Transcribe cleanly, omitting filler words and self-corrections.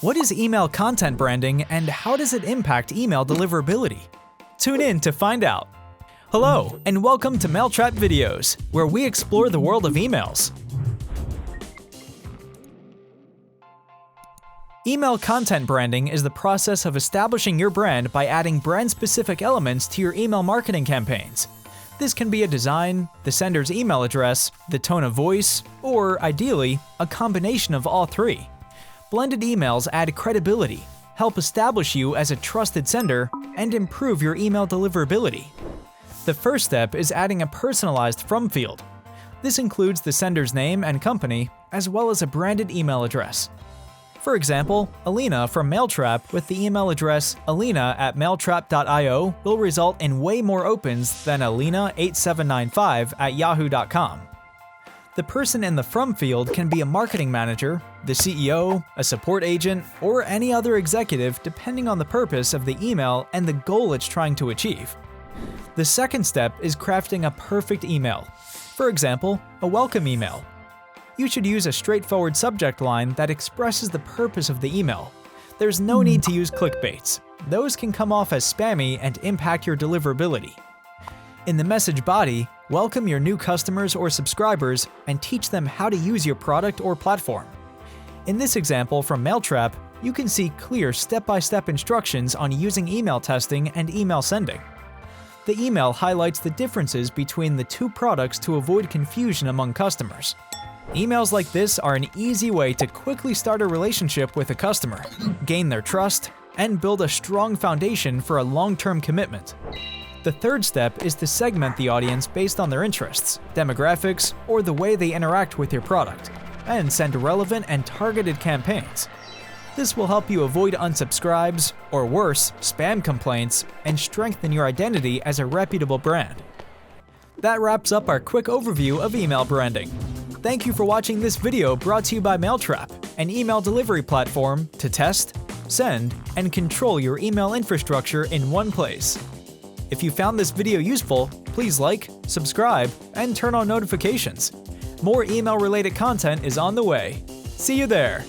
What is email content branding and how does it impact email deliverability? Tune in to find out. Hello, and welcome to Mailtrap Videos, where we explore the world of emails. Email content branding is the process of establishing your brand by adding brand-specific elements to your email marketing campaigns. This can be a design, the sender's email address, the tone of voice, or, ideally, a combination of all three. Blended emails add credibility, help establish you as a trusted sender, and improve your email deliverability. The first step is adding a personalized from field. This includes the sender's name and company, as well as a branded email address. For example, Alina from Mailtrap with the email address alina@mailtrap.io will result in way more opens than alina8795@yahoo.com. The person in the from field can be a marketing manager, the CEO, a support agent, or any other executive depending on the purpose of the email and the goal it's trying to achieve. The second step is crafting a perfect email. For example, a welcome email. You should use a straightforward subject line that expresses the purpose of the email. There's no need to use clickbaits. Those can come off as spammy and impact your deliverability. In the message body, welcome your new customers or subscribers and teach them how to use your product or platform. In this example from Mailtrap, you can see clear step-by-step instructions on using email testing and email sending. The email highlights the differences between the two products to avoid confusion among customers. Emails like this are an easy way to quickly start a relationship with a customer, gain their trust, and build a strong foundation for a long-term commitment. The third step is to segment the audience based on their interests, demographics, or the way they interact with your product, and send relevant and targeted campaigns. This will help you avoid unsubscribes, or worse, spam complaints, and strengthen your identity as a reputable brand. That wraps up our quick overview of email branding. Thank you for watching this video brought to you by Mailtrap, an email delivery platform to test, send, and control your email infrastructure in one place. If you found this video useful, please like, subscribe, and turn on notifications. More email-related content is on the way. See you there!